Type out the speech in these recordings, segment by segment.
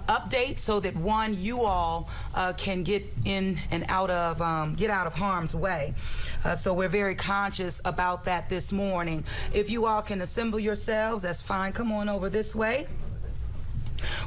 update so that you all can get in and out of harm's way. So we're very conscious about that this morning. If you all can assemble yourselves, that's fine. Come on over this way.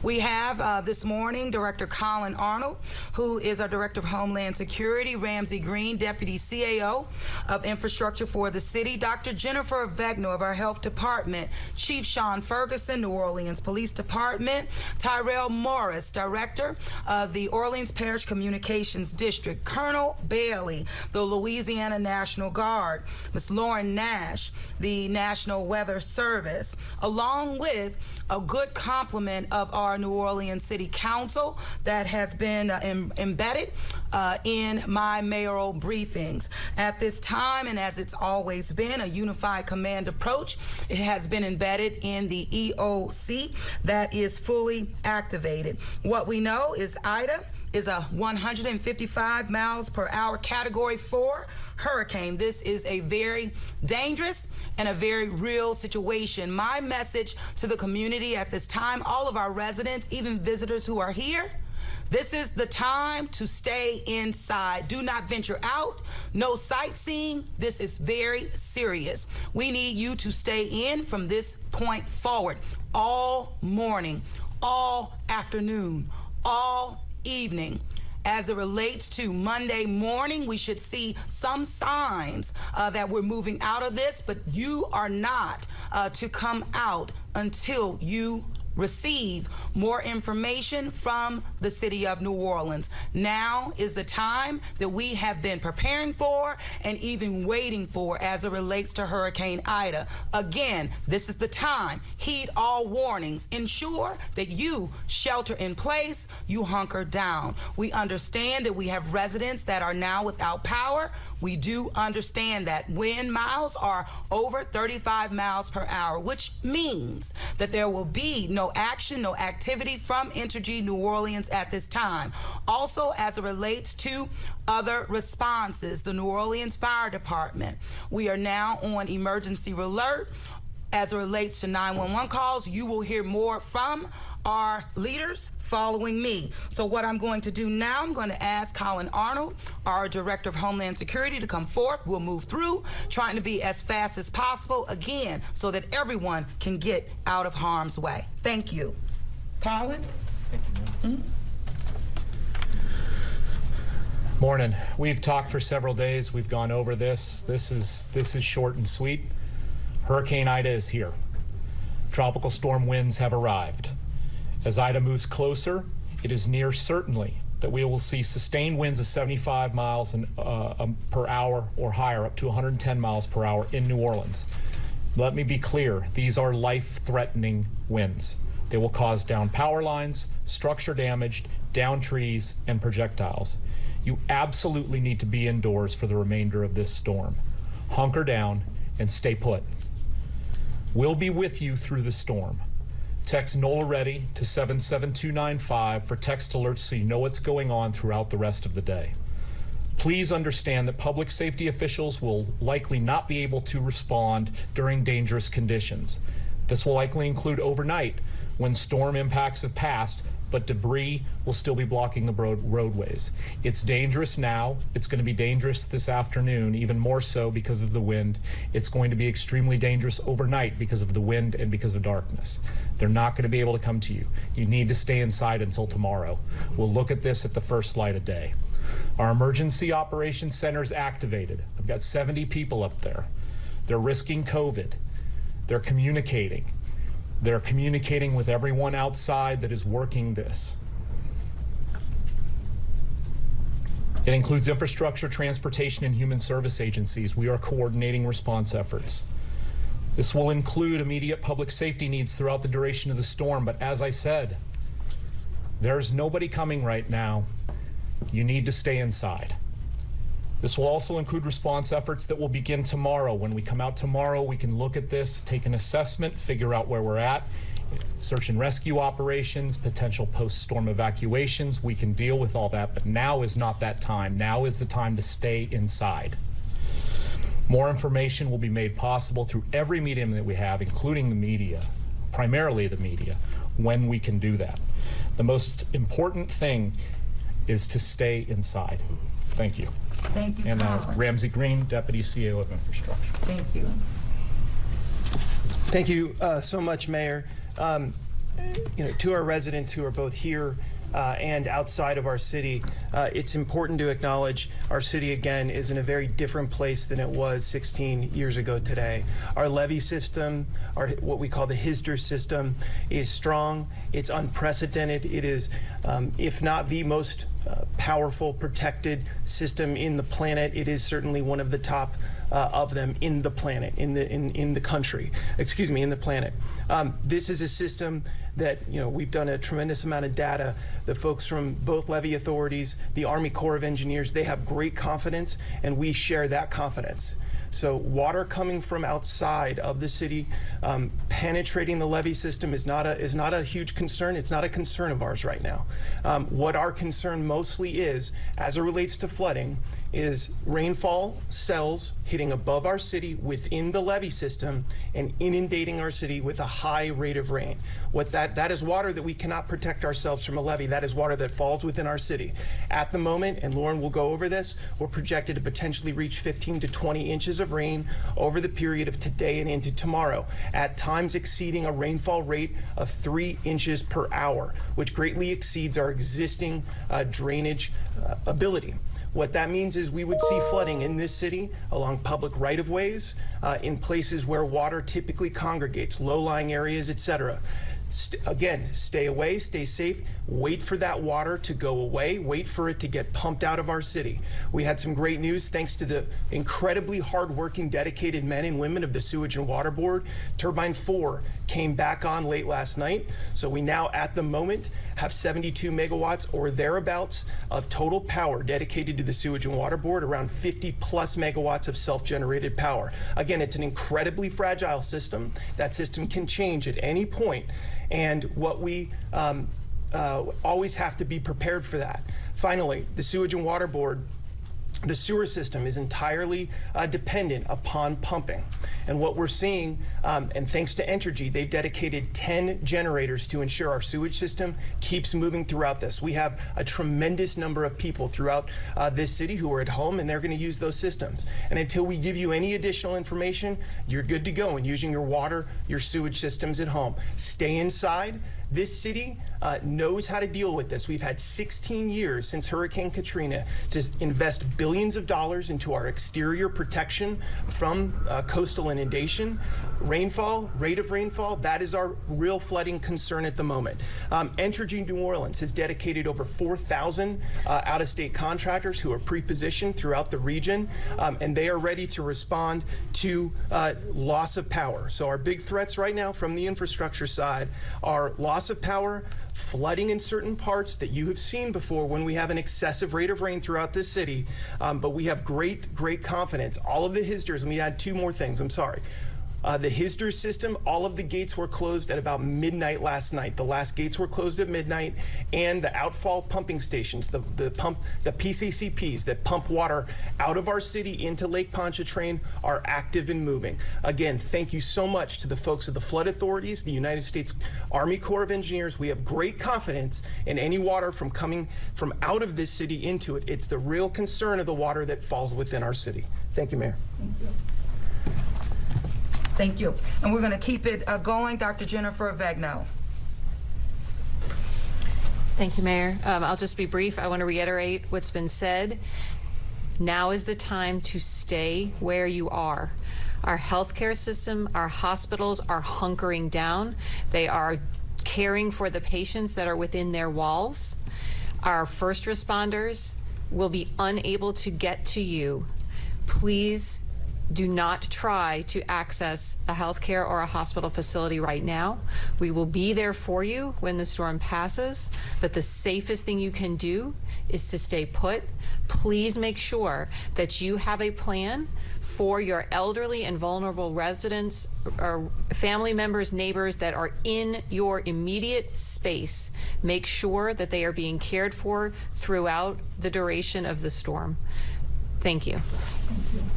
We have this morning Director Collin Arnold, who is our Director of Homeland Security, Ramsey Green, Deputy CAO of Infrastructure for the city, Dr. Jennifer Vegno of our Health Department, Chief Sean Ferguson, New Orleans Police Department, Tyrell Morris, Director of the Orleans Parish Communications District, Colonel Bailey, the Louisiana National Guard, Ms. Lauren Nash, the National Weather Service, along with a good complement of our New Orleans City Council that has been embedded in my mayoral briefings. At this time, and as it's always been, a unified command approach, it has been embedded in the EOC that is fully activated. What we know is Ida is a 155 miles per hour Category 4 hurricane. This is a very dangerous and a very real situation. My message to the community at this time, all of our residents, even visitors who are here, this is the time to stay inside. Do not venture out. No sightseeing. This is very serious. We need you to stay in from this point forward all morning, all afternoon, all evening. As it relates to Monday morning, we should see some signs that we're moving out of this, but you are not to come out until you receive more information from the city of New Orleans. Now is the time that we have been preparing for and even waiting for as it relates to Hurricane Ida. Again, this is the time. Heed all warnings. Ensure that you shelter in place, you hunker down. We understand that we have residents that are now without power. We do understand that wind miles are over 35 miles per hour, which means that there will be no action, no activity from Entergy New Orleans at this time. Also, as it relates to other responses, the New Orleans Fire Department, we are now on emergency alert. As it relates to 911 calls, you will hear more from our leaders following me. So what I'm going to do now, I'm going to ask Collin Arnold, our Director of Homeland Security, to come forth. We'll move through, trying to be as fast as possible, again, so that everyone can get out of harm's way. Thank you. Collin? Thank you, ma'am. Morning. We've talked for several days. We've gone over this. This is short and sweet. Hurricane Ida is here. Tropical storm winds have arrived. As Ida moves closer, it is near certainly that we will see sustained winds of 75 miles per hour or higher, up to 110 miles per hour in New Orleans. Let me be clear, these are life-threatening winds. They will cause down power lines, structure damage, down trees, and projectiles. You absolutely need to be indoors for the remainder of this storm. Hunker down and stay put. We'll be with you through the storm. Text NOLA ready to 77295 for text alerts so you know what's going on throughout the rest of the day. Please understand that public safety officials will likely not be able to respond during dangerous conditions. This will likely include overnight when storm impacts have passed, but debris will still be blocking the roadways. It's dangerous now. It's going to be dangerous this afternoon, even more so because of the wind. It's going to be extremely dangerous overnight because of the wind and because of darkness. They're not going to be able to come to you. You need to stay inside until tomorrow. We'll look at this at the first light of day. Our emergency operations center is activated. I've got 70 people up there. They're risking COVID. They're communicating. They're communicating with everyone outside that is working this. It includes infrastructure, transportation, and human service agencies. We are coordinating response efforts. This will include immediate public safety needs throughout the duration of the storm, but as I said, there's nobody coming right now. You need to stay inside. This will also include response efforts that will begin tomorrow. When we come out tomorrow, we can look at this, take an assessment, figure out where we're at, search and rescue operations, potential post-storm evacuations. We can deal with all that, but now is not that time. Now is the time to stay inside. More information will be made possible through every medium that we have, including the media, primarily the media, when we can do that. The most important thing is to stay inside. Thank you. Thank you, And Collin. Ramsey Green, Deputy CEO of Infrastructure. Thank you. Thank you so much, Mayor. To our residents who are both here and outside of our city, it's important to acknowledge our city, again, is in a very different place than it was 16 years ago today. Our levee system, what we call the HISDR system, is strong. It's unprecedented. It is, if not the most powerful, protected system in the planet, it is certainly one of the top of them in the planet, in the country, in the planet. This is a system that, we've done a tremendous amount of data. The folks from both levee authorities, the Army Corps of Engineers, they have great confidence, and we share that confidence. So water coming from outside of the city, penetrating the levee system is not a huge concern. It's not a concern of ours right now. What our concern mostly is, as it relates to flooding, is rainfall cells hitting above our city within the levee system and inundating our city with a high rate of rain. That is water that we cannot protect ourselves from a levee. That is water that falls within our city. At the moment, and Lauren will go over this, we're projected to potentially reach 15 to 20 inches of rain over the period of today and into tomorrow, at times exceeding a rainfall rate of 3 inches per hour, which greatly exceeds our existing drainage ability. What that means is we would see flooding in this city along public right-of-ways, in places where water typically congregates, low-lying areas, etc. Again, stay away, stay safe, wait for that water to go away, wait for it to get pumped out of our city. We had some great news thanks to the incredibly hardworking, dedicated men and women of the Sewage and Water Board. Turbine 4 came back on late last night, so we now at the moment have 72 megawatts or thereabouts of total power dedicated to the Sewage and Water Board, around 50 plus megawatts of self-generated power. Again, it's an incredibly fragile system. That system can change at any point. And what we always have to be prepared for that. Finally, the Sewage and Water Board, the sewer system is entirely dependent upon pumping. And what we're seeing, and thanks to Entergy, they've dedicated 10 generators to ensure our sewage system keeps moving throughout this. We have a tremendous number of people throughout this city who are at home, and they're going to use those systems. And until we give you any additional information, you're good to go in using your water, your sewage systems at home. Stay inside. This city knows how to deal with this. We've had 16 years since Hurricane Katrina to invest billions of dollars into our exterior protection from coastal inundation. Rainfall, rate of rainfall, that is our real flooding concern at the moment. Entergy New Orleans has dedicated over 4,000 out-of-state contractors who are pre-positioned throughout the region, and they are ready to respond to loss of power. So our big threats right now from the infrastructure side are loss of power, flooding in certain parts that you have seen before when we have an excessive rate of rain throughout this city, but we have great confidence. All of the HISDRs, let me add 2 more things, I'm sorry. The HISDR system, all of the gates were closed at about midnight last night. The last gates were closed at midnight, and the outfall pumping stations, the PCCPs that pump water out of our city into Lake Pontchartrain are active and moving. Again, thank you so much to the folks of the flood authorities, the United States Army Corps of Engineers. We have great confidence in any water from coming from out of this city into it. It's the real concern of the water that falls within our city. Thank you, Mayor. Thank you. Thank you. And we're going to keep it going. Dr. Jennifer Vegno. Thank you, Mayor. I'll just be brief. I want to reiterate what's been said. Now is the time to stay where you are. Our healthcare system, our hospitals are hunkering down. They are caring for the patients that are within their walls. Our first responders will be unable to get to you. Please do not try to access a healthcare or a hospital facility right now. We will be there for you when the storm passes, but the safest thing you can do is to stay put. Please make sure that you have a plan for your elderly and vulnerable residents or family members, neighbors that are in your immediate space. Make sure that they are being cared for throughout the duration of the storm. Thank you. Thank you.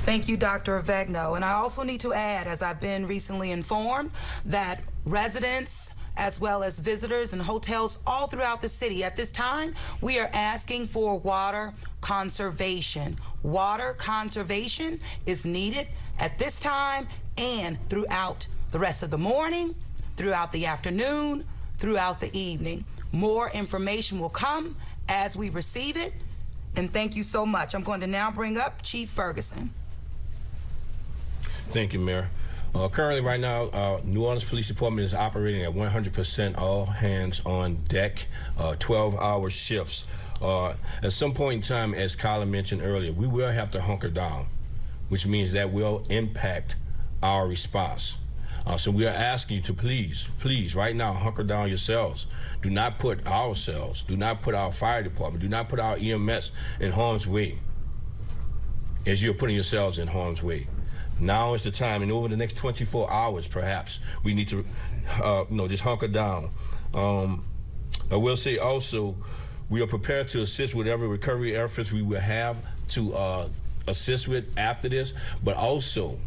Thank you, Dr. Vegno. And I also need to add, as I've been recently informed, that residents as well as visitors and hotels all throughout the city. At this time, we are asking for water conservation. Water conservation is needed at this time and throughout the rest of the morning, throughout the afternoon, throughout the evening. More information will come as we receive it, and thank you so much. I'm going to now bring up Chief Ferguson. Thank you, Mayor. Currently, right now, New Orleans Police Department is operating at 100% all hands on deck, 12-hour shifts. At some point in time, as Collin mentioned earlier, we will have to hunker down, which means that will impact our response. So we are asking you to please, right now, hunker down yourselves. Do not put ourselves, do not put our fire department, do not put our EMS in harm's way as you're putting yourselves in harm's way. Now is the time, and over the next 24 hours, perhaps, we need to, just hunker down. I will say also, we are prepared to assist whatever recovery efforts we will have to assist with after this, but also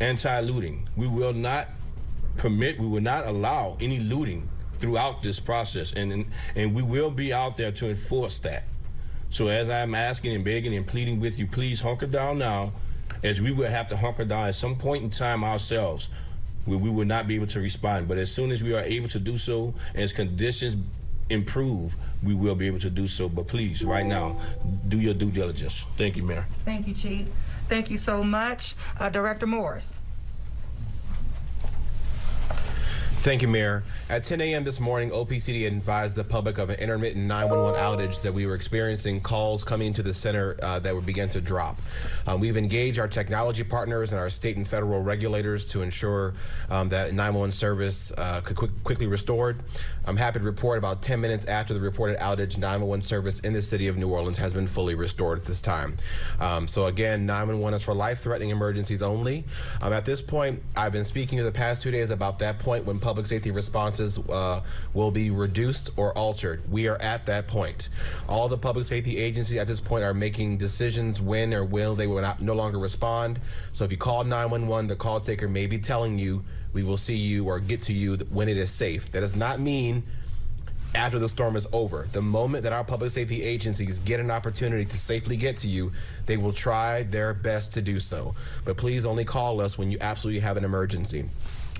anti-looting. We will not allow any looting throughout this process, and we will be out there to enforce that. So as I'm asking and begging and pleading with you, please hunker down now, as we will have to hunker down at some point in time ourselves, where we will not be able to respond. But as soon as we are able to do so, as conditions improve, we will be able to do so. But please, right now, do your due diligence. Thank you, Mayor. Thank you, Chief. Thank you so much. Director Morris. Thank you, Mayor. At 10 a.m. this morning, OPCD advised the public of an intermittent 911 outage that we were experiencing calls coming to the center that would begin to drop. We've engaged our technology partners and our state and federal regulators to ensure that 911 service could quickly restored. I'm happy to report about 10 minutes after the reported outage, 911 service in the city of New Orleans has been fully restored at this time. So again, 911 is for life-threatening emergencies only. At this point, I've been speaking for the past 2 days about that point when public safety responses will be reduced or altered. We are at that point. All the public safety agencies at this point are making decisions when or will they will no longer respond. So if you call 911, the call taker may be telling you, we will see you or get to you when it is safe. That does not mean after the storm is over. The moment that our public safety agencies get an opportunity to safely get to you, they will try their best to do so. But please only call us when you absolutely have an emergency.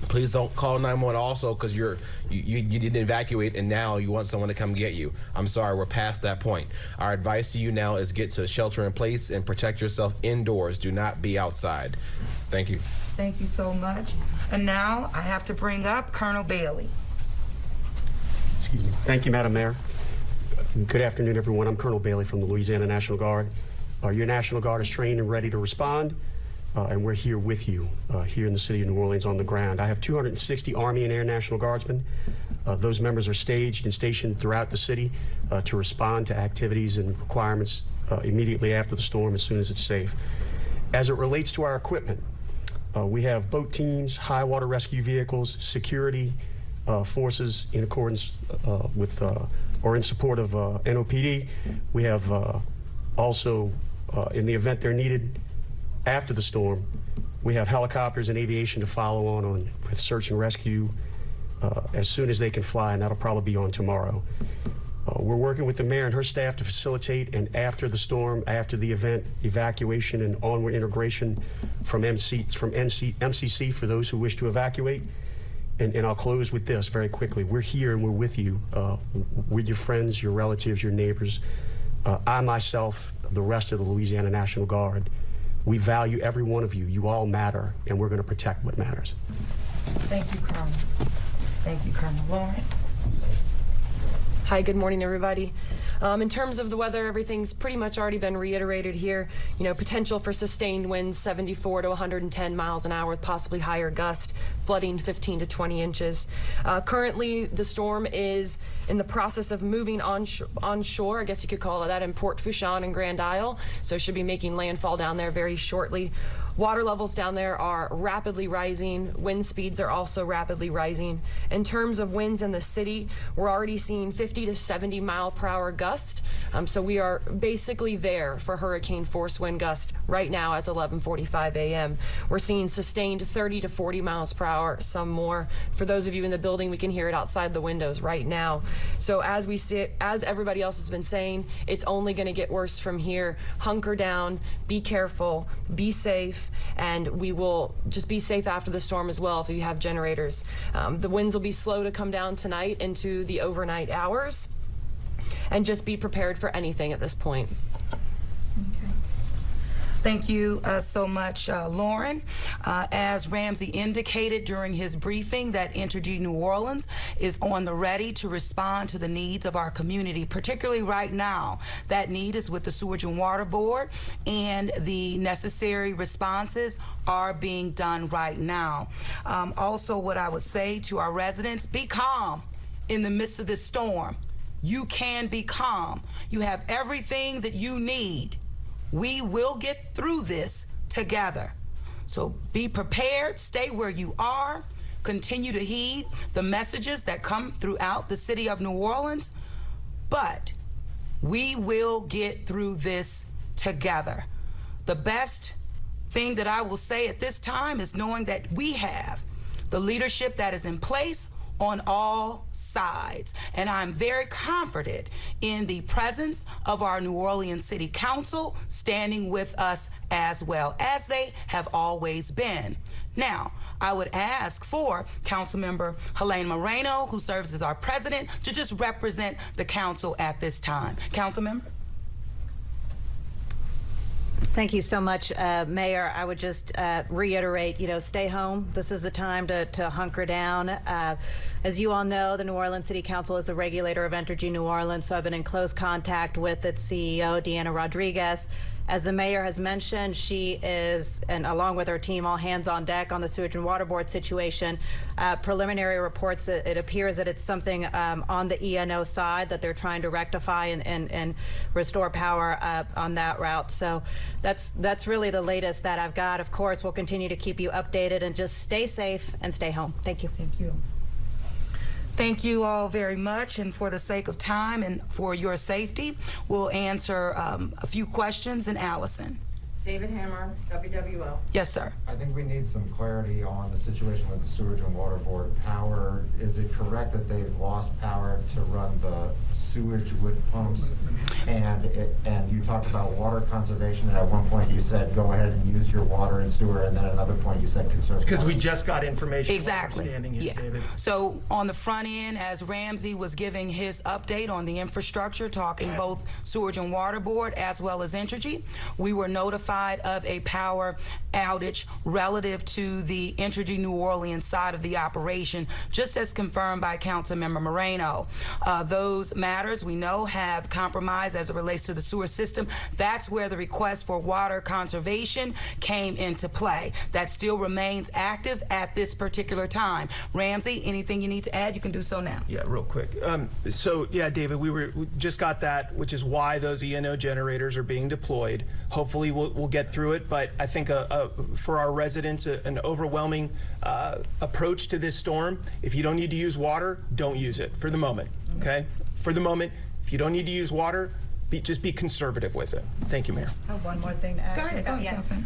Please don't call 911 also because you didn't evacuate and now you want someone to come get you. I'm sorry, we're past that point. Our advice to you now is get to shelter in place and protect yourself indoors. Do not be outside. Thank you. Thank you so much. And now I have to bring up Colonel Bailey. Excuse me. Thank you, Madam Mayor. Good afternoon, everyone. I'm Colonel Bailey from the Louisiana National Guard. Your National Guard is trained and ready to respond, and we're here with you here in the city of New Orleans on the ground. I have 260 Army and Air National Guardsmen. Those members are staged and stationed throughout the city to respond to activities and requirements immediately after the storm as soon as it's safe. As it relates to our equipment, we have boat teams, high water rescue vehicles, security forces in accordance with or in support of NOPD. We have also, in the event they're needed after the storm, we have helicopters and aviation to follow on with search and rescue as soon as they can fly, and that'll probably be on tomorrow. We're working with the mayor and her staff to facilitate an after the storm, after the event, evacuation and onward integration from MCC for those who wish to evacuate. And I'll close with this very quickly. We're here and we're with you, with your friends, your relatives, your neighbors. I myself, the rest of the Louisiana National Guard, we value every one of you. You all matter, and we're going to protect what matters. Thank you, Colonel. Thank you, Colonel. Lauren. Hi, good morning, everybody. In terms of the weather, everything's pretty much already been reiterated here. You know, potential for sustained winds 74 to 110 miles an hour with possibly higher gust, flooding 15 to 20 inches. Currently, the storm is in the process of moving onshore, I guess you could call it that, in Port Fourchon and Grand Isle, so should be making landfall down there very shortly. Water levels down there are rapidly rising. Wind speeds are also rapidly rising. In terms of winds in the city, we're already seeing 50 to 70 mile per hour gusts. So we are basically there for hurricane force wind gust right now as 11:45 a.m. We're seeing sustained 30 to 40 miles per hour, some more. For those of you in the building, we can hear it outside the windows right now. So as everybody else has been saying, it's only going to get worse from here. Hunker down, be careful, be safe, and we will just be safe after the storm as well if you have generators. The winds will be slow to come down tonight into the overnight hours, and just be prepared for anything at this point. Thank you so much, Lauren. As Ramsey indicated during his briefing, that Entergy New Orleans is on the ready to respond to the needs of our community, particularly right now. That need is with the Sewage and Water Board, and the necessary responses are being done right now. Also, what I would say to our residents, be calm in the midst of this storm. You can be calm. You have everything that you need. We will get through this together. So be prepared, stay where you are, continue to heed the messages that come throughout the city of New Orleans, but we will get through this together. The best thing that I will say at this time is knowing that we have the leadership that is in place on all sides. And I'm very confident in the presence of our New Orleans City Council standing with us as well, as they have always been. Now, I would ask for Councilmember Helene Moreno, who serves as our president, to just represent the council at this time. Councilmember? Thank you so much, Mayor. I would just reiterate, stay home. This is the time to hunker down. As you all know, the New Orleans City Council is the regulator of Entergy New Orleans, so I've been in close contact with its CEO, Deanna Rodriguez. As the mayor has mentioned, she is, and along with her team, all hands on deck on the Sewage and Water Board situation. Preliminary reports, it appears that it's something on the ENO side that they're trying to rectify and restore power on that route. So that's really the latest that I've got. Of course, we'll continue to keep you updated, and just stay safe and stay home. Thank you. Thank you. Thank you all very much, and for the sake of time and for your safety, we'll answer a few questions. And Allison. David Hammer, WWL. Yes, sir. I think we need some clarity on the situation with the Sewage and Water Board power. Is it correct that they've lost power to run the sewage with pumps? And you talked about water conservation, and at one point you said go ahead and use your water and sewer, and then at another point you said conserve. Because we just got information. Exactly. Yeah. David. So on the front end, as Ramsey was giving his update on the infrastructure, talking both Sewage and Water Board as well as Entergy, we were notified of a power outage relative to the Entergy New Orleans side of the operation, just as confirmed by Councilmember Moreno. Those matters we know have compromised as it relates to the sewer system. That's where the request for water conservation came into play. That still remains active at this particular time. Ramsey, anything you need to add, you can do so now. Yeah, real quick. So yeah, David, we just got that, which is why those ENO generators are being deployed. Hopefully we'll get through it, but I think for our residents, an overwhelming approach to this storm. If you don't need to use water, don't use it for the moment, okay? For the moment, if you don't need to use water, just be conservative with it. Thank you, Mayor. I have one more thing to add. Go ahead, Councilman.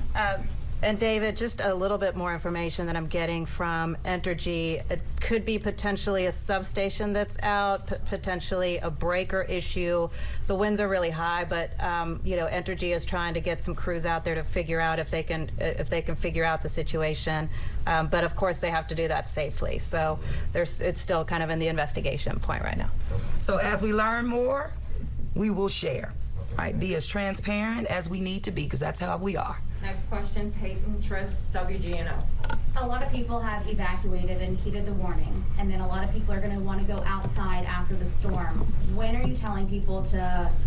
And David, just a little bit more information that I'm getting from Entergy. It could be potentially a substation that's out, potentially a breaker issue. The winds are really high, but Entergy is trying to get some crews out there to figure out if they can figure out the situation. But of course, they have to do that safely. So it's still kind of in the investigation point right now. So as we learn more, we will share. Right? Be as transparent as we need to be, because that's how we are. Next question, Peyton Triss, WGNO. A lot of people have evacuated and heeded the warnings, and then a lot of people are going to want to go outside after the storm. When are you telling people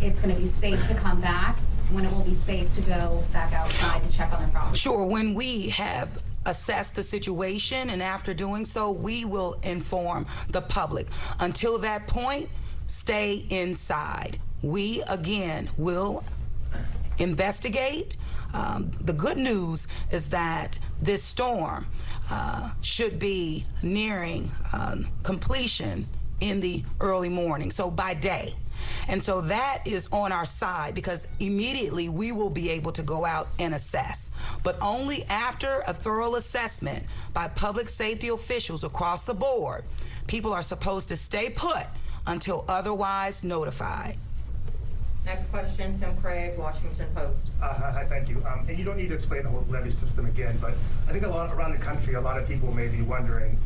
it's going to be safe to come back? When it will be safe to go back outside to check on their property? Sure, when we have assessed the situation, and after doing so, we will inform the public. Until that point, stay inside. We, again, will investigate The good news is that this storm should be nearing completion in the early morning, so by day. And so that is on our side because immediately we will be able to go out and assess. But only after a thorough assessment by public safety officials across the board, people are supposed to stay put until otherwise notified. Next question, Tim Craig, Washington Post. Hi, thank you. And you don't need to explain the whole levee system again, but I think around the country, a lot of people may be wondering,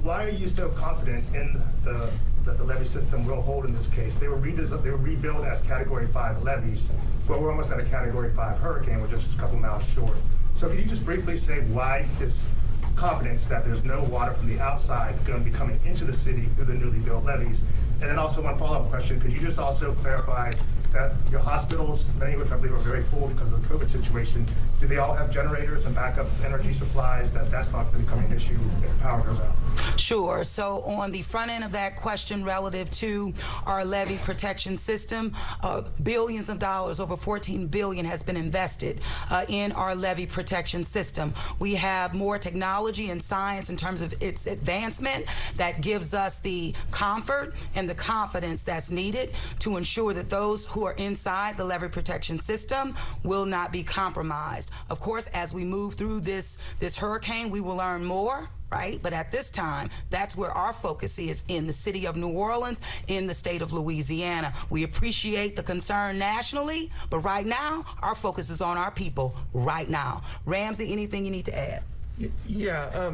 why are you so confident in that the levee system will hold in this case? They were rebuilt as Category 5 levees, but we're almost at a Category 5 hurricane. We're just a couple miles short. So can you just briefly say why this confidence that there's no water from the outside going to be coming into the city through the newly built levees? And then also one follow-up question, could you just also clarify that your hospitals, many of which I believe are very full because of the COVID situation, do they all have generators and backup energy supplies that's not going to become an issue if power goes out? Sure. So on the front end of that question relative to our levee protection system, billions of dollars, over $14 billion has been invested in our levee protection system. We have more technology and science in terms of its advancement that gives us the comfort and the confidence that's needed to ensure that those who are inside the levee protection system will not be compromised. Of course, as we move through this hurricane, we will learn more. Right? But at this time, that's where our focus is, in the city of New Orleans, in the state of Louisiana. We appreciate the concern nationally, but right now, our focus is on our people right now. Ramsey, anything you need to add? Yeah,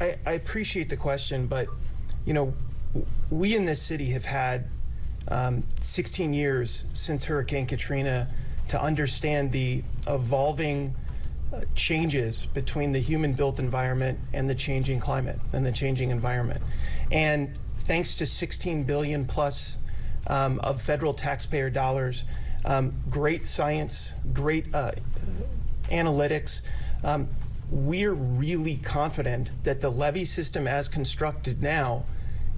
I appreciate the question, but, we in this city have had 16 years since Hurricane Katrina to understand the evolving changes between the human-built environment and the changing climate and the changing environment. And thanks to $16 billion plus of federal taxpayer dollars, great science, great analytics, we're really confident that the levee system as constructed now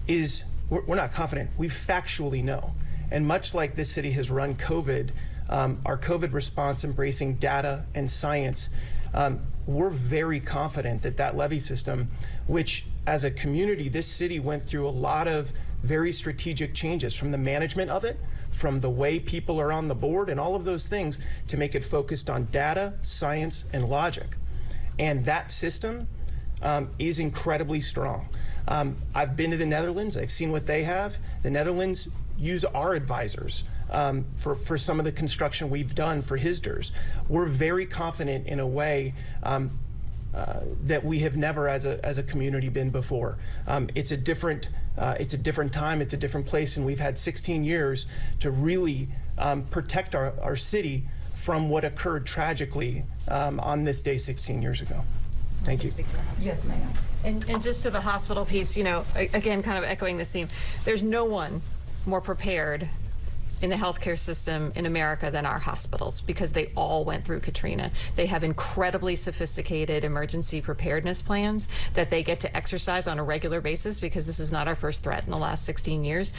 is, we're not confident, we factually know. And much like this city has run COVID, our COVID response embracing data and science, we're very confident that levee system, which as a community, this city went through a lot of very strategic changes from the management of it, from the way people are on the board and all of those things to make it focused on data, science, and logic. And that system is incredibly strong. I've been to the Netherlands, I've seen what they have. The Netherlands use our advisors for some of the construction we've done for HISDers. We're very confident in a way that we have never as a community been before. It's a different time, it's a different place, and we've had 16 years to really protect our city from what occurred tragically on this day 16 years ago. Thank you. Yes, ma'am. And just to the hospital piece, again, kind of echoing this theme, there's no one more prepared in the healthcare system in America than our hospitals, because they all went through Katrina. They have incredibly sophisticated emergency preparedness plans that they get to exercise on a regular basis, because this is not our first threat in the last 16 years.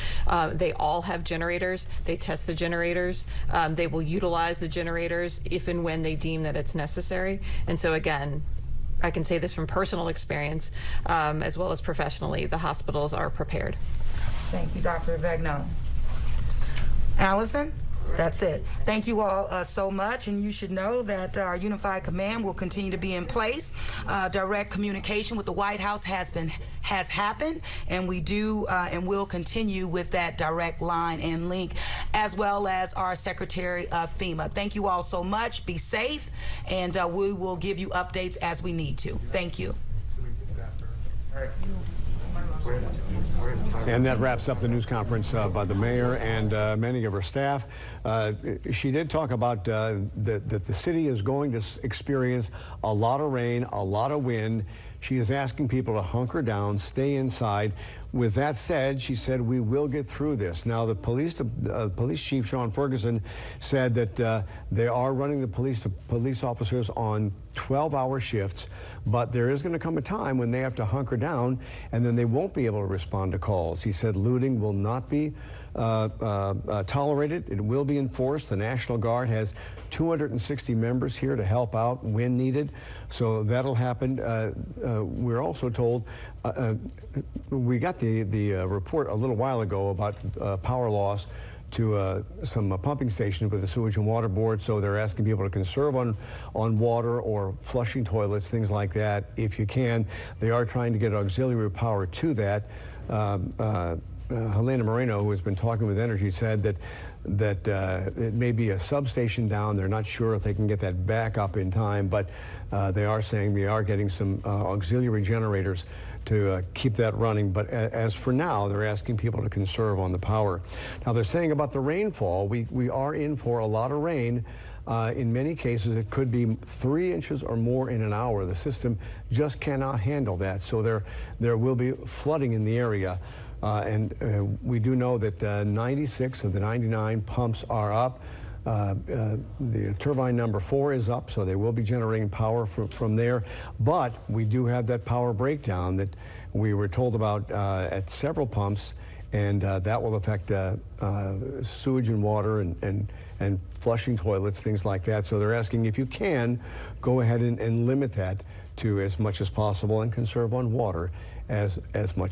They all have generators. They test the generators. They will utilize the generators if and when they deem that it's necessary. And so again, I can say this from personal experience, as well as professionally, the hospitals are prepared. Thank you, Dr. Vegno. Allison? That's it. Thank you all so much, and you should know that our unified command will continue to be in place. Direct communication with the White House has happened, and we do and will continue with that direct line and link, as well as our Secretary of FEMA. Thank you all so much. Be safe, and we will give you updates as we need to. Thank you. And that wraps up the news conference by the mayor and many of her staff. She did talk about that the city is going to experience a lot of rain, a lot of wind. She is asking people to hunker down, stay inside. with that said, she said, we will get through this. Now, the police chief, Sean Ferguson, said that they are running the police officers on 12-hour shifts, but there is going to come a time when they have to hunker down, and then they won't be able to respond to calls. He said looting will not be tolerated. It will be enforced. The National Guard has 260 members here to help out when needed, so that'll happen. We're also told, we got the report a little while ago about power loss to some pumping stations with the Sewage and Water Board, so they're asking people to conserve on water or flushing toilets, things like that, if you can. They are trying to get auxiliary power to that. Helena Moreno, who has been talking with Energy, said that it may be a substation down. They're not sure if they can get that back up in time, but they are saying they are getting some auxiliary generators to keep that running. But as for now, they're asking people to conserve on the power. Now, they're saying about the rainfall, we are in for a lot of rain. In many cases, it could be 3 inches or more in an hour. The system just cannot handle that, so there will be flooding in the area. We do know that 96 of the 99 pumps are up. The turbine number 4 is up, so they will be generating power from there. But we do have that power breakdown that we were told about at several pumps, and that will affect sewage and water and flushing toilets, things like that. So they're asking, if you can, go ahead and limit that to as much as possible and conserve on water as much.